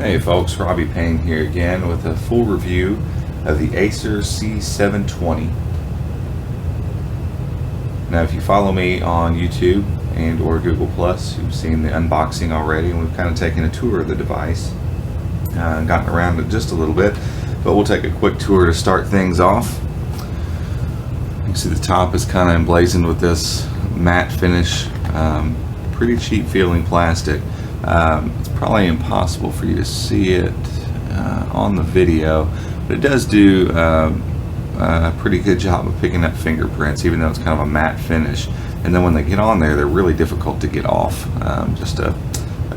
Hey folks, Robbie Payne here again with a full review of the ACER C720. Now if you follow me on YouTube and or Google Plus, you've seen the unboxing already, and we've kind of taken a tour of the device and gotten around it just a little bit, but we'll take a quick tour to start things off. You can see the top is kind of emblazoned with this matte finish, pretty cheap feeling plastic. It's probably impossible for you to see it on the video, but it does do a pretty good job of picking up fingerprints, even though it's kind of a matte finish. And then when they get on there, they're really difficult to get off. Just a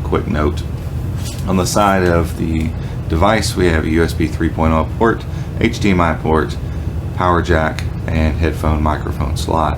quick note. On the side of the device, we have a USB 3.0 port, HDMI port, power jack, and headphone microphone slot.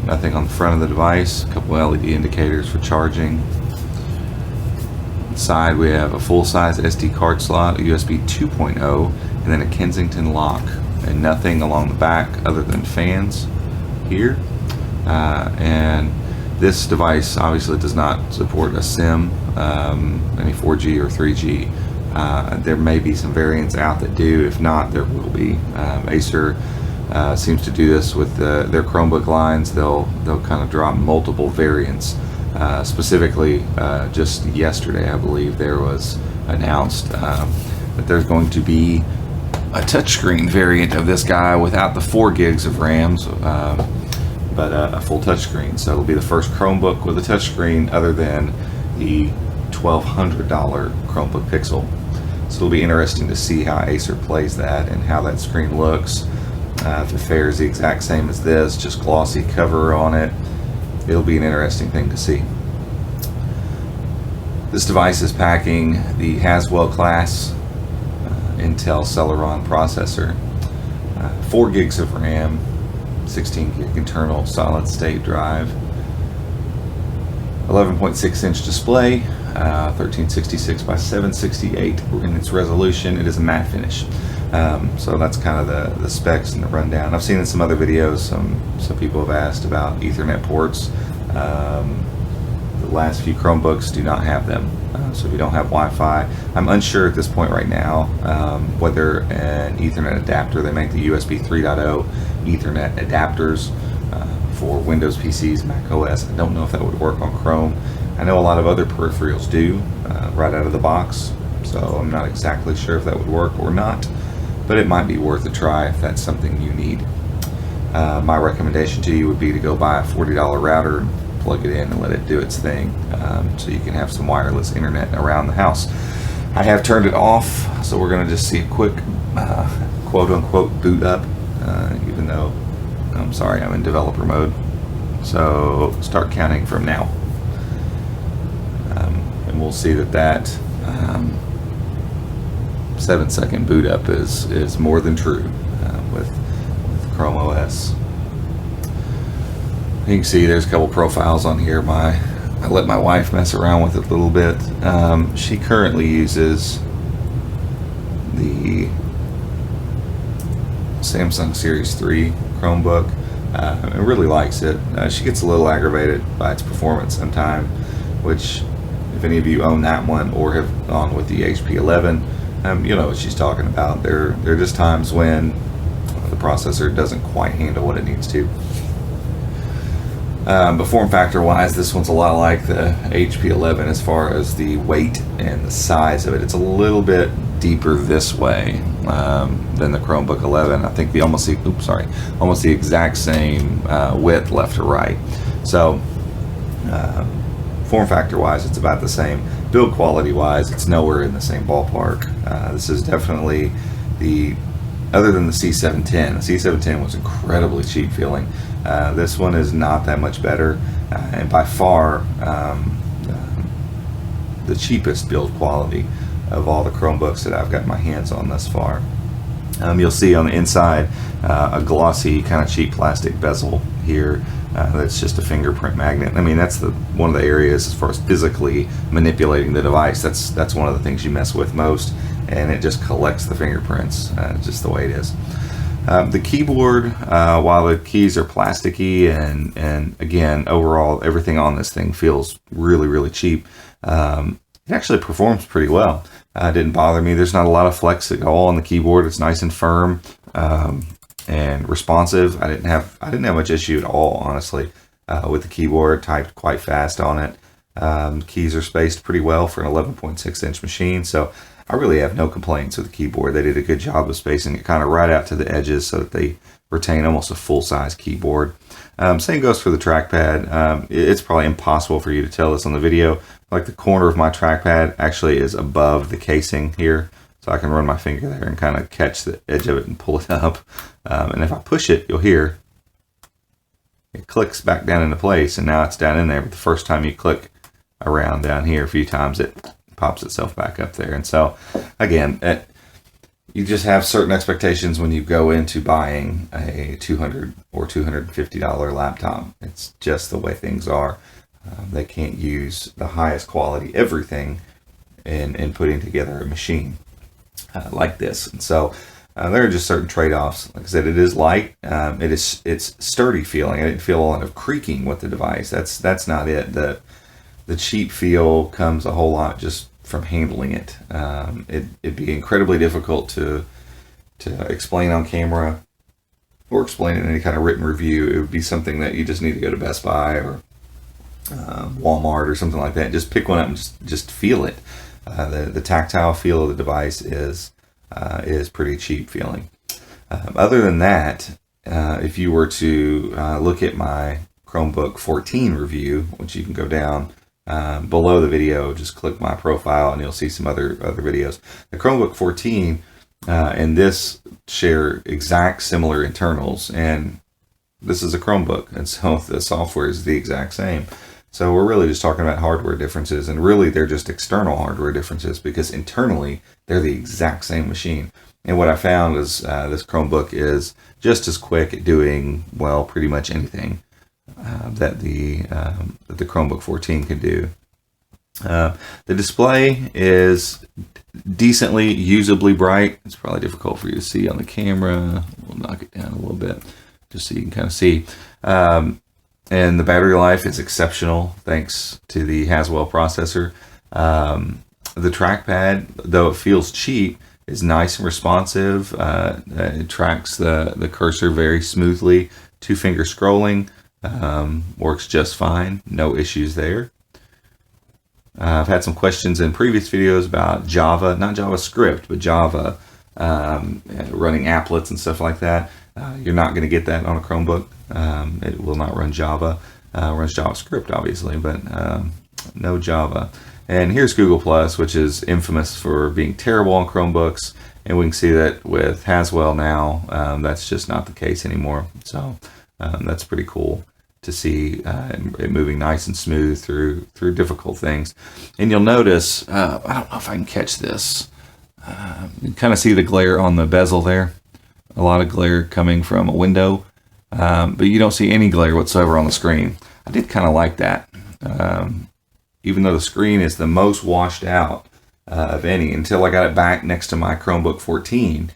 Nothing on the front of the device, a couple LED indicators for charging. Inside we have a full-size SD card slot, a USB 2.0, and then a Kensington lock, and nothing along the back other than fans here. And this device obviously does not support a SIM, any 4G or 3G. There may be some variants out that do. If not, there will be. Acer seems to do this with their Chromebook lines. They'll kind of drop multiple variants. Specifically, just yesterday, I believe there was announced that there's going to be a touchscreen variant of this guy without the 4 gigs of RAMs, but a full touchscreen. So it'll be the first Chromebook with a touchscreen other than the $1,200 Chromebook Pixel. So it'll be interesting to see how Acer plays that and how that screen looks. If it fares the exact same as this, just glossy cover on it, it'll be an interesting thing to see. This device is packing the Haswell class Intel Celeron processor, 4 gigs of RAM, 16 gig internal solid state drive, 11.6 inch display, 1366 by 768 in its resolution. It is a matte finish. So that's kind of the specs and the rundown. I've seen in some other videos, some people have asked about Ethernet ports. The last few Chromebooks do not have them. So if you don't have Wi-Fi, I'm unsure at this point right now whether an Ethernet adapter, they make the USB 3.0 Ethernet adapters for Windows PCs, Mac OS. I don't know if that would work on Chrome. I know a lot of other peripherals do right out of the box, so I'm not exactly sure if that would work or not, but it might be worth a try if that's something you need. My recommendation to you would be to go buy a $40 router, plug it in and let it do its thing, so you can have some wireless internet around the house. I have turned it off, so we're going to just see a quick quote-unquote boot up, even though I'm sorry, I'm in developer mode. So start counting from now, and we'll see that 7-second boot up is more than true with Chrome OS. You can see there's a couple profiles on here. I let my wife mess around with it a little bit. She currently uses the Samsung Series 3 Chromebook and really likes it. She gets a little aggravated by its performance sometimes, which if any of you own that one or have gone with the HP 11, you know what she's talking about. There are just times when the processor doesn't quite handle what it needs to. But form factor wise, this one's a lot like the HP 11 as far as the weight and the size of it. It's a little bit deeper this way than the Chromebook 11. I think almost the exact same width left to right. So form factor wise, it's about the same. Build quality wise, it's nowhere in the same ballpark. This is definitely other than the C710. The C710 was incredibly cheap feeling. This one is not that much better, and by far the cheapest build quality of all the Chromebooks that I've got my hands on thus far. You'll see on the inside a glossy kind of cheap plastic bezel here that's just a fingerprint magnet. I mean, that's one of the areas as far as physically manipulating the device. That's one of the things you mess with most, and it just collects the fingerprints, just the way it is. The keyboard, while the keys are plasticky and again, overall everything on this thing feels really, really cheap, it actually performs pretty well. It didn't bother me. There's not a lot of flex at all on the keyboard. It's nice and firm and responsive. I didn't have much issue at all, honestly, with the keyboard. Typed quite fast on it. Keys are spaced pretty well for an 11.6-inch machine, so I really have no complaints with the keyboard. They did a good job of spacing it kind of right out to the edges so that they retain almost a full-size keyboard. Same goes for the trackpad. It's probably impossible for you to tell this on the video. Like the corner of my trackpad actually is above the casing here, so I can run my finger there and kind of catch the edge of it and pull it up. And if I push it, you'll hear it clicks back down into place, and now it's down in there. But the first time you click around down here a few times, it pops itself back up there. And so again, you just have certain expectations when you go into buying a $200 or $250 laptop. It's just the way things are. They can't use the highest quality everything in putting together a machine like this. And so there are just certain trade-offs. Like I said, it is light. It's sturdy feeling. I didn't feel a lot of creaking with the device. That's not it. The cheap feel comes a whole lot just from handling it. It'd be incredibly difficult to explain on camera or explain in any kind of written review. It would be something that you just need to go to Best Buy or Walmart or something like that. Just pick one up and just feel it. The tactile feel of the device is pretty cheap feeling. Other than that, if you were to look at my Chromebook 14 review, which you can go down below the video, just click my profile and you'll see some other videos. The Chromebook 14 and this share exact similar internals, and this is a Chromebook, and so the software is the exact same. So we're really just talking about hardware differences, and really they're just external hardware differences because internally they're the exact same machine. And what I found is this Chromebook is just as quick at doing, well, pretty much anything that the Chromebook 14 can do. The display is decently usably bright. It's probably difficult for you to see on the camera. We'll knock it down a little bit just so you can kind of see. And the battery life is exceptional thanks to the Haswell processor. The trackpad, though it feels cheap, is nice and responsive. It tracks the cursor very smoothly. 2-finger scrolling works just fine. No issues there. I've had some questions in previous videos about Java, not JavaScript, but Java running applets and stuff like that. You're not going to get that on a Chromebook. It will not run Java. It runs JavaScript, obviously, but no Java. And here's Google+, which is infamous for being terrible on Chromebooks. And we can see that with Haswell now, that's just not the case anymore. So that's pretty cool to see it moving nice and smooth through difficult things. And you'll notice, I don't know if I can catch this. You kind of see the glare on the bezel there. A lot of glare coming from a window, but you don't see any glare whatsoever on the screen. I did kind of like that. Even though the screen is the most washed out of any, until I got it back next to my Chromebook 14,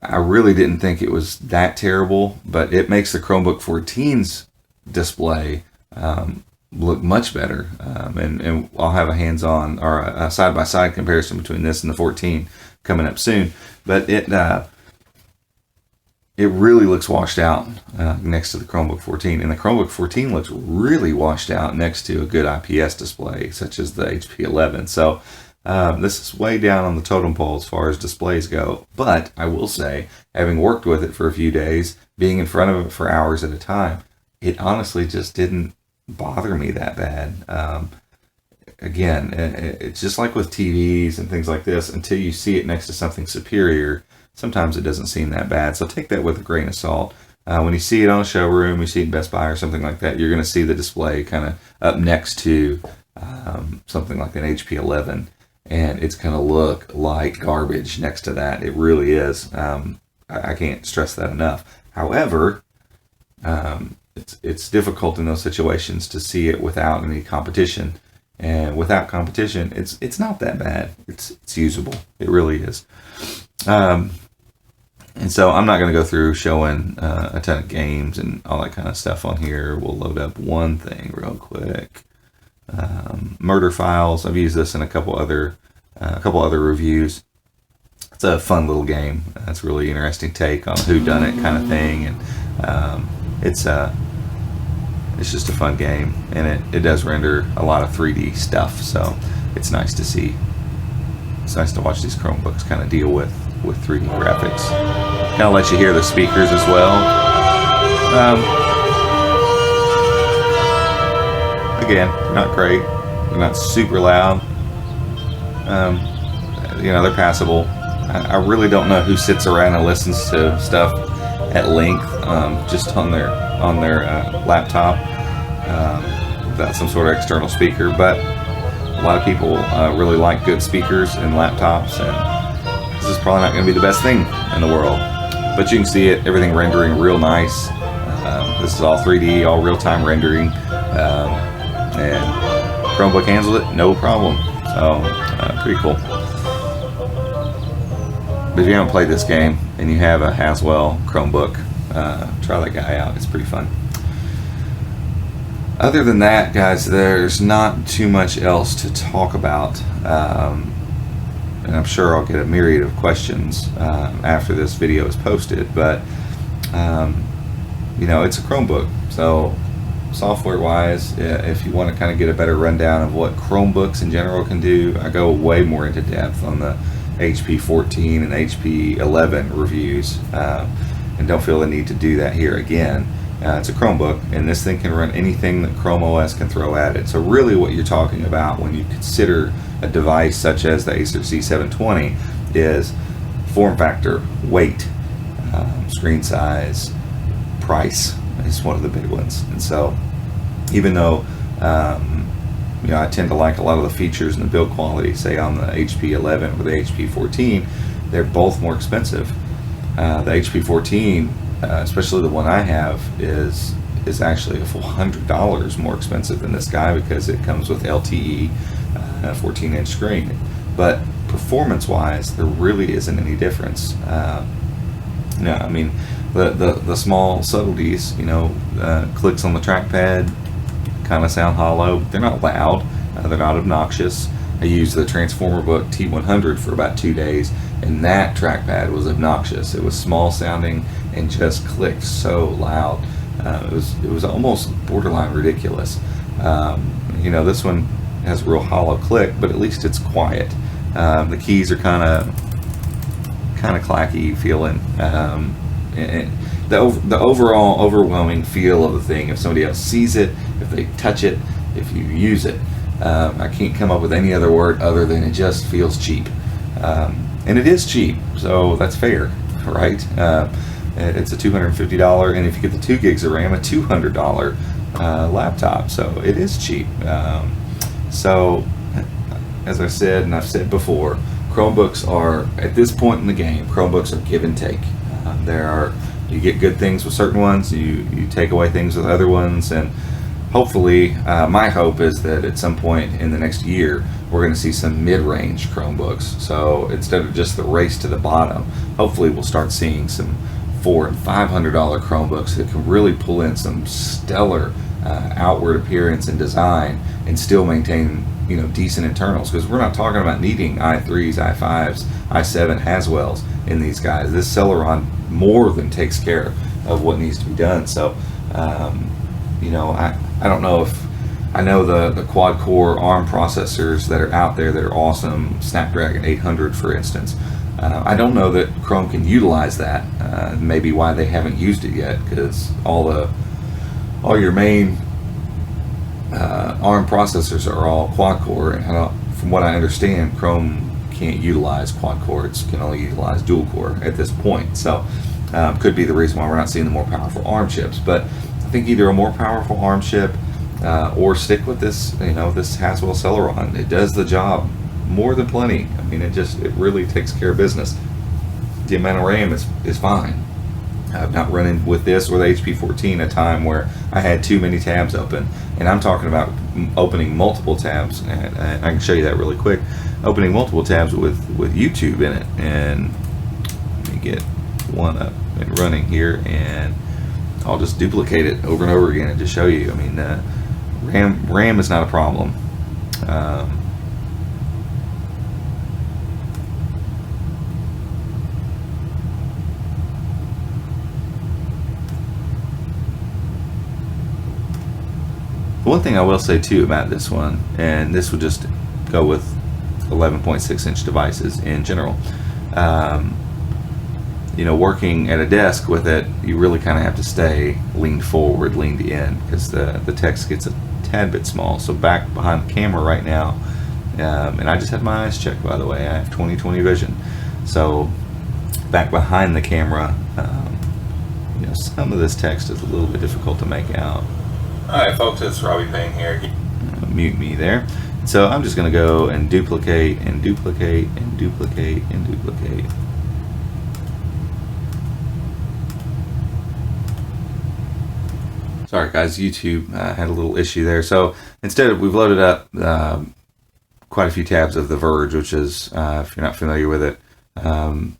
I really didn't think it was that terrible, but it makes the Chromebook 14's display look much better. And I'll have a hands-on or a side-by-side comparison between this and the 14 coming up soon. But it really looks washed out next to the Chromebook 14. And the Chromebook 14 looks really washed out next to a good IPS display, such as the HP 11. So this is way down on the totem pole as far as displays go. But I will say, having worked with it for a few days, being in front of it for hours at a time, it honestly just didn't bother me that bad. Again, it's just like with TVs and things like this, until you see it next to something superior, sometimes it doesn't seem that bad. So take that with a grain of salt. When you see it on a showroom, you see it in Best Buy or something like that, you're going to see the display kind of up next to something like an HP 11, and it's going to look like garbage next to that. It really is. I can't stress that enough. However, it's difficult in those situations to see it without any competition. And without competition, it's not that bad. It's usable. It really is. And so I'm not going to go through showing a ton of games and all that kind of stuff on here. We'll load up one thing real quick. Murder Files. I've used this in a couple other reviews. It's a fun little game. It's a really interesting take on a whodunit kind of thing, and it's just a fun game, and it does render a lot of 3D stuff, so it's nice to see. It's nice to watch these Chromebooks kind of deal with 3D graphics. Kind of lets you hear the speakers as well. Again, not great. They're not super loud. They're passable. I really don't know who sits around and listens to stuff at length just on their laptop without some sort of external speaker, but a lot of people really like good speakers and laptops, and this is probably not going to be the best thing in the world, but you can see it, everything rendering real nice. This is all 3D, all real-time rendering, and Chromebook handles it no problem, so pretty cool. But if you haven't played this game and you have a Haswell Chromebook, try that guy out. It's pretty fun. Other than that, guys, there's not too much else to talk about. And I'm sure I'll get a myriad of questions after this video is posted. But, it's a Chromebook. So software-wise, if you want to kind of get a better rundown of what Chromebooks in general can do, I go way more into depth on the HP 14 and HP 11 reviews, and don't feel the need to do that here again. It's a Chromebook, and this thing can run anything that Chrome OS can throw at it. So really what you're talking about when you consider a device such as the ACER C720 is form factor, weight, screen size, price is one of the big ones. And so even though I tend to like a lot of the features and the build quality, say on the HP 11 or the HP 14, they're both more expensive. The HP 14, especially the one I have, is actually a full $100 more expensive than this guy because it comes with LTE, a 14-inch screen. But performance-wise, there really isn't any difference. The small subtleties, clicks on the trackpad kind of sound hollow. They're not loud. They're not obnoxious. I used the Transformer Book T100 for about 2 days, and that trackpad was obnoxious. It was small sounding and just clicked so loud. It was almost borderline ridiculous. This one has a real hollow click, but at least it's quiet. The keys are kind of clacky feeling. And the overall overwhelming feel of the thing, if somebody else sees it, if they touch it, if you use it, I can't come up with any other word other than it just feels cheap. And it is cheap, so that's fair, right? It's a $250, and if you get the 2 gigs of RAM, a $200 laptop, so it is cheap. So, as I said, and I've said before, Chromebooks are, at this point in the game, Chromebooks are give and take. You get good things with certain ones, you take away things with other ones, and hopefully, my hope is that at some point in the next year, we're going to see some mid-range Chromebooks. So instead of just the race to the bottom, hopefully we'll start seeing some $400 and $500 Chromebooks that can really pull in some stellar outward appearance and design and still maintain decent internals, because we're not talking about needing i3s, i5s, i7 Haswells in these guys. This Celeron more than takes care of what needs to be done. So I don't know if I know the quad core ARM processors that are out there that are awesome, Snapdragon 800 for instance. I don't know that Chrome can utilize that. Maybe why they haven't used it yet, because all your main ARM processors are all quad core, and from what I understand, Chrome can't utilize quad core. It can only utilize dual core at this point. So could be the reason why we're not seeing the more powerful ARM chips. But I think either a more powerful ARM chip or stick with this, this Haswell Celeron. It does the job more than plenty. I mean, it really takes care of business. The amount of RAM is fine. I've not run in with this or the HP 14 a time where I had too many tabs open, and I'm talking about opening multiple tabs, and I can show you that really quick. Opening multiple tabs with YouTube in it, and let me get one up and running here, and I'll just duplicate it over and over again and just show you. I mean, RAM is not a problem. One thing I will say too about this one, and this would just go with 11.6-inch devices in general, you know, working at a desk with it, you really kind of have to stay leaned forward, leaned in, because the text gets a tad bit small. So back behind the camera right now, and I just had my eyes checked, by the way, I have 20/20 vision, so back behind the camera, you know, some of this text is a little bit difficult to make out. Alright folks, it's Robbie Payne here. Mute me there. So I'm just going to go and duplicate and duplicate and duplicate and duplicate. Sorry guys, YouTube had a little issue there. So instead, we've loaded up quite a few tabs of The Verge, which is, if you're not familiar with it, kind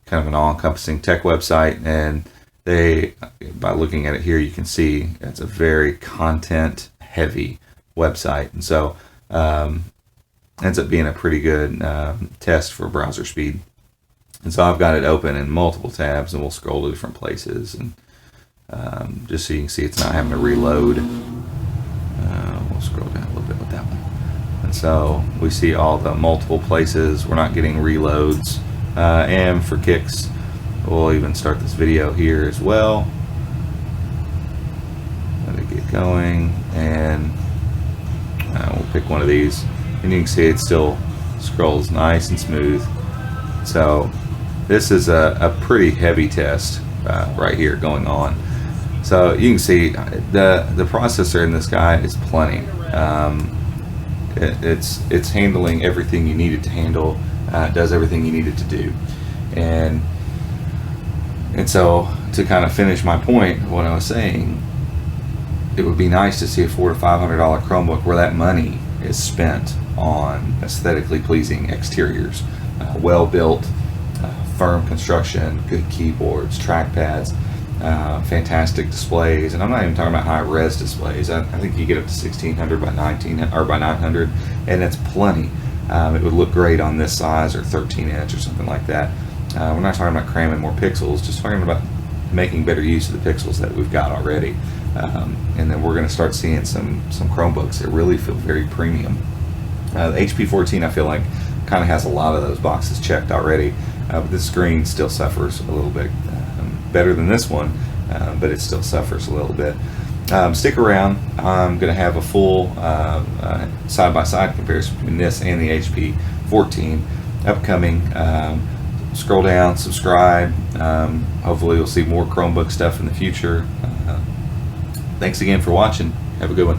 of an all-encompassing tech website, and they, by looking at it here, you can see it's a very content-heavy website, and so ends up being a pretty good test for browser speed. And so I've got it open in multiple tabs, and we'll scroll to different places, and just so you can see it's not having to reload. We'll scroll down a little bit with that one, and so we see all the multiple places. We're not getting reloads, and for kicks, we'll even start this video here as well. Let it get going, and we'll pick one of these, and you can see it still scrolls nice and smooth. So this is a pretty heavy test right here going on. So you can see the processor in this guy is plenty. It's handling everything you need it to handle. It does everything you need it to do, and so to kind of finish my point, what I was saying, it would be nice to see a $400 to $500 Chromebook where that money is spent on aesthetically pleasing exteriors, well built, firm construction, good keyboards, trackpads, fantastic displays, and I'm not even talking about high res displays. I think you get up to 1600 by 1900 or by 900, and that's plenty. It would look great on this size or 13-inch or something like that. We're not talking about cramming more pixels, just talking about making better use of the pixels that we've got already. And then we're going to start seeing some Chromebooks that really feel very premium. The HP 14, I feel like, kind of has a lot of those boxes checked already, but this screen still suffers a little bit better than this one, but it still suffers a little bit. Stick around. I'm going to have a full side-by-side comparison between this and the HP 14 upcoming. Scroll down, subscribe. Hopefully you'll see more Chromebook stuff in the future. Thanks again for watching. Have a good one.